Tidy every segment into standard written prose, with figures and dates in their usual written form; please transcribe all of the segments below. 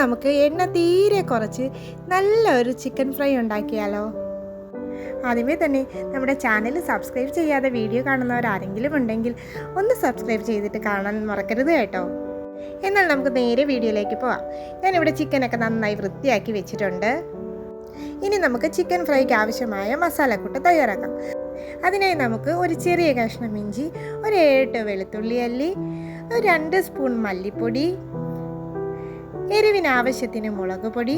നമുക്ക് എണ്ണ തീരെ കുറച്ച് നല്ലൊരു ചിക്കൻ ഫ്രൈ ഉണ്ടാക്കിയാലോ? ആദ്യമേ തന്നെ നമ്മുടെ ചാനൽ സബ്സ്ക്രൈബ് ചെയ്യാതെ വീഡിയോ കാണുന്നവരാരെങ്കിലും ഉണ്ടെങ്കിൽ ഒന്ന് സബ്സ്ക്രൈബ് ചെയ്തിട്ട് കാണാൻ മറക്കരുത് കേട്ടോ. എന്നാൽ നമുക്ക് നേരെ വീഡിയോയിലേക്ക് പോവാം. ഞാനിവിടെ ചിക്കനൊക്കെ നന്നായി വൃത്തിയാക്കി വെച്ചിട്ടുണ്ട്. ഇനി നമുക്ക് ചിക്കൻ ഫ്രൈക്ക് ആവശ്യമായ മസാലക്കൂട്ട് തയ്യാറാക്കാം. അതിനായി നമുക്ക് ഒരു ചെറിയ കഷ്ണം ഇഞ്ചി, ഒരു 7 വെളുത്തുള്ളി അല്ലി, ഒരു 2 സ്പൂൺ മല്ലിപ്പൊടി, എരിവിന് ആവശ്യത്തിന് മുളക് പൊടി,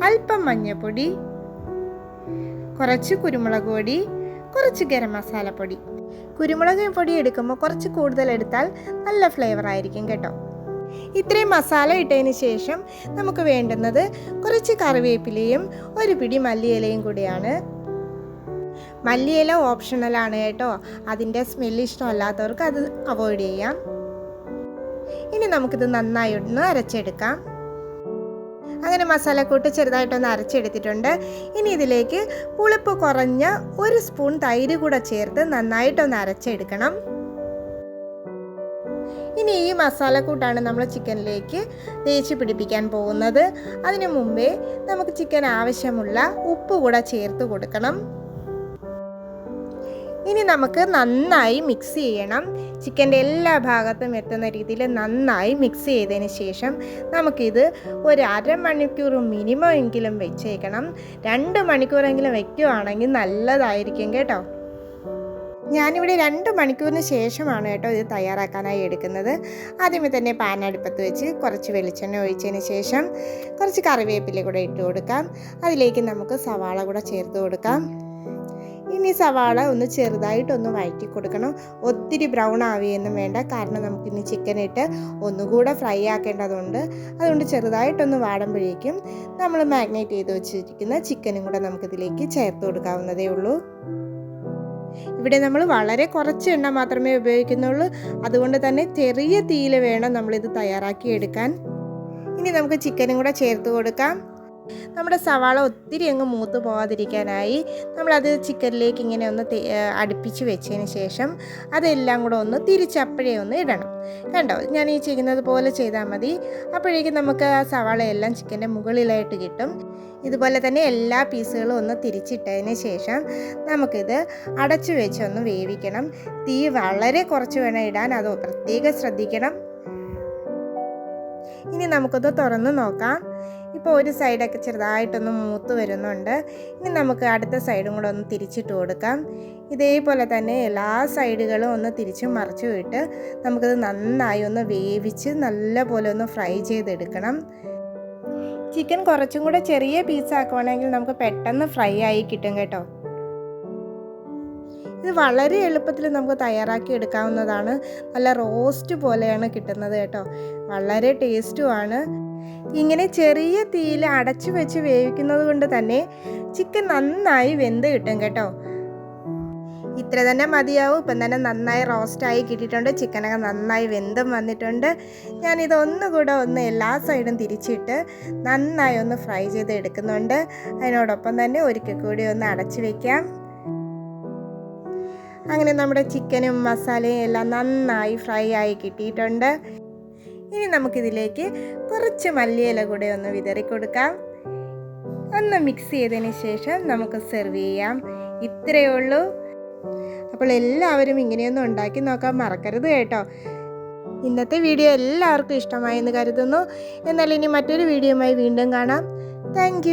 അല്പം മഞ്ഞൾപ്പൊടി, കുറച്ച് കുരുമുളക് പൊടി, കുറച്ച് ഗരം മസാലപ്പൊടി. കുരുമുളക് പൊടി എടുക്കുമ്പോൾ കുറച്ച് കൂടുതൽ എടുത്താൽ നല്ല ഫ്ലേവർ ആയിരിക്കും കേട്ടോ. ഇത്രയും മസാല ഇട്ടതിന് ശേഷം നമുക്ക് വേണ്ടുന്നത് കുറച്ച് കറിവേപ്പിലയും ഒരു പിടി മല്ലിയിലയും കൂടിയാണ്. മല്ലിയില ഓപ്ഷണലാണ് കേട്ടോ. അതിൻ്റെ സ്മെല്ല് ഇഷ്ടമല്ലാത്തവർക്ക് അത് അവോയ്ഡ് ചെയ്യാം. ഇനി നമുക്കിത് നന്നായി ഒന്ന് അരച്ചെടുക്കാം. അങ്ങനെ മസാലക്കൂട്ട് ചെറുതായിട്ടൊന്ന് അരച്ചെടുത്തിട്ടുണ്ട്. ഇനി ഇതിലേക്ക് പുളിപ്പ് കുറഞ്ഞ 1 സ്പൂൺ തൈര് കൂടെ ചേർത്ത് നന്നായിട്ടൊന്ന് അരച്ചെടുക്കണം. ഇനി ഈ മസാലക്കൂട്ടാണ് നമ്മൾ ചിക്കനിലേക്ക് തേച്ച് പിടിപ്പിക്കാൻ പോകുന്നത്. അതിനു മുമ്പേ നമുക്ക് ചിക്കൻ ആവശ്യമുള്ള ഉപ്പ് കൂടെ ചേർത്ത് കൊടുക്കണം. ഇനി നമുക്ക് നന്നായി മിക്സ് ചെയ്യണം. ചിക്കൻ്റെ എല്ലാ ഭാഗത്തും എത്തുന്ന രീതിയിൽ നന്നായി മിക്സ് ചെയ്തതിന് ശേഷം നമുക്കിത് ഒരു അരമണിക്കൂർ മിനിമം എങ്കിലും വെച്ചേക്കണം. 2 മണിക്കൂറെങ്കിലും വയ്ക്കുകയാണെങ്കിൽ നല്ലതായിരിക്കും കേട്ടോ. ഞാനിവിടെ 2 മണിക്കൂറിന് ശേഷമാണ് കേട്ടോ ഇത് തയ്യാറാക്കാനായി എടുക്കുന്നത്. ആദ്യമേ തന്നെ പാൻ അടുപ്പത്ത് വെച്ച് കുറച്ച് വെളിച്ചെണ്ണ ഒഴിച്ചതിന് ശേഷം കുറച്ച് കറിവേപ്പില കൂടെ ഇട്ട് കൊടുക്കാം. അതിലേക്ക് നമുക്ക് സവാള കൂടെ ചേർത്ത് കൊടുക്കാം. ഇനി സവാള ഒന്ന് ചെറുതായിട്ടൊന്ന് വഴറ്റി കൊടുക്കണം. ഒത്തിരി ബ്രൗൺ ആവുകയൊന്നും വേണ്ട, കാരണം നമുക്കിനി ചിക്കൻ ഇട്ട് ഒന്നുകൂടെ ഫ്രൈ ആക്കേണ്ടതുണ്ട്. അതുകൊണ്ട് ചെറുതായിട്ടൊന്ന് വാടുമ്പോഴേക്കും നമ്മൾ മാഗ്നേറ്റ് ചെയ്ത് വെച്ചിരിക്കുന്ന ചിക്കനും കൂടെ നമുക്കിതിലേക്ക് ചേർത്ത് കൊടുക്കാവുന്നതേ ഉള്ളൂ. ഇവിടെ നമ്മൾ വളരെ കുറച്ച് എണ്ണ മാത്രമേ ഉപയോഗിക്കുന്നുള്ളൂ. അതുകൊണ്ട് തന്നെ ചെറിയ തീയിൽ വേണം നമ്മളിത് തയ്യാറാക്കി എടുക്കാൻ. ഇനി നമുക്ക് ചിക്കനും കൂടെ ചേർത്ത് കൊടുക്കാം. നമ്മുടെ സവാള ഒത്തിരി അങ്ങ് മൂത്ത് പോകാതിരിക്കാനായി നമ്മളത് ചിക്കനിലേക്ക് ഇങ്ങനെ ഒന്ന് അടുപ്പിച്ച് വെച്ചതിന് ശേഷം അതെല്ലാം കൂടെ ഒന്ന് തിരിച്ചപ്പോഴേ ഒന്ന് ഇടണം. കണ്ടോ, ഞാൻ ഈ ചെയ്യുന്നത് പോലെ ചെയ്താൽ മതി. അപ്പോഴേക്കും നമുക്ക് ആ സവാളയെല്ലാം ചിക്കൻ്റെ മുകളിലായിട്ട് കിട്ടും. ഇതുപോലെ തന്നെ എല്ലാ പീസുകളും ഒന്ന് തിരിച്ചിട്ടതിന് ശേഷം നമുക്കിത് അടച്ചു വെച്ചൊന്ന് വേവിക്കണം. തീ വളരെ കുറച്ച് വേണം ഇടാൻ, അത് പ്രത്യേകം ശ്രദ്ധിക്കണം. ഇനി നമുക്കൊന്ന് തുറന്ന് നോക്കാം. ഇപ്പോൾ ഒരു സൈഡൊക്കെ ചെറുതായിട്ടൊന്ന് മൂത്ത് വരുന്നുണ്ട്. ഇനി നമുക്ക് അടുത്ത സൈഡും കൂടെ ഒന്ന് തിരിച്ചിട്ട് കൊടുക്കാം. ഇതേപോലെ തന്നെ എല്ലാ സൈഡുകളും ഒന്ന് തിരിച്ചും മറിച്ചും ഇട്ട് നമുക്കത് നന്നായി ഒന്ന് വേവിച്ച് നല്ല പോലെ ഒന്ന് ഫ്രൈ ചെയ്തെടുക്കണം. ചിക്കൻ കുറച്ചും കൂടെ ചെറിയ പീസാക്കുവാണെങ്കിൽ നമുക്ക് പെട്ടെന്ന് ഫ്രൈ ആയി കിട്ടും കേട്ടോ. ഇത് വളരെ എളുപ്പത്തിൽ നമുക്ക് തയ്യാറാക്കി എടുക്കാവുന്നതാണ്. നല്ല റോസ്റ്റ് പോലെയാണ് കിട്ടുന്നത് കേട്ടോ. വളരെ ടേസ്റ്റുമാണ്. ഇങ്ങനെ ചെറിയ തീയിൽ അടച്ചു വെച്ച് വേവിക്കുന്നത് കൊണ്ട് തന്നെ ചിക്കൻ നന്നായി വെന്ത് കിട്ടും കേട്ടോ. ഇത്ര തന്നെ മതിയാവും. ഇപ്പം തന്നെ നന്നായി റോസ്റ്റായി കിട്ടിയിട്ടുണ്ട്. ചിക്കനൊക്കെ നന്നായി വെന്തും വന്നിട്ടുണ്ട്. ഞാനിതൊന്നുകൂടെ ഒന്ന് എല്ലാ സൈഡും തിരിച്ചിട്ട് നന്നായി ഒന്ന് ഫ്രൈ ചെയ്ത് എടുക്കുന്നുണ്ട്. അതിനോടൊപ്പം തന്നെ ഒരിക്കൽ കൂടി ഒന്ന് അടച്ചു വയ്ക്കാം. അങ്ങനെ നമ്മുടെ ചിക്കനും മസാലയും എല്ലാം നന്നായി ഫ്രൈ ആയി കിട്ടിയിട്ടുണ്ട്. ഇനി നമുക്കിതിലേക്ക് കുറച്ച് മല്ലിയില കൂടെ ഒന്ന് വിതറി കൊടുക്കാം. ഒന്ന് മിക്സ് ചെയ്തതിന് ശേഷം നമുക്ക് സെർവ് ചെയ്യാം. ഇത്രയേ ഉള്ളൂ. അപ്പോൾ എല്ലാവരും ഇങ്ങനെയൊന്നും ഉണ്ടാക്കി നോക്കാൻ മറക്കരുത് കേട്ടോ. ഇന്നത്തെ വീഡിയോ എല്ലാവർക്കും ഇഷ്ടമായെന്ന് കരുതുന്നു. എന്നാൽ ഇനി മറ്റൊരു വീഡിയോയുമായി വീണ്ടും കാണാം. താങ്ക്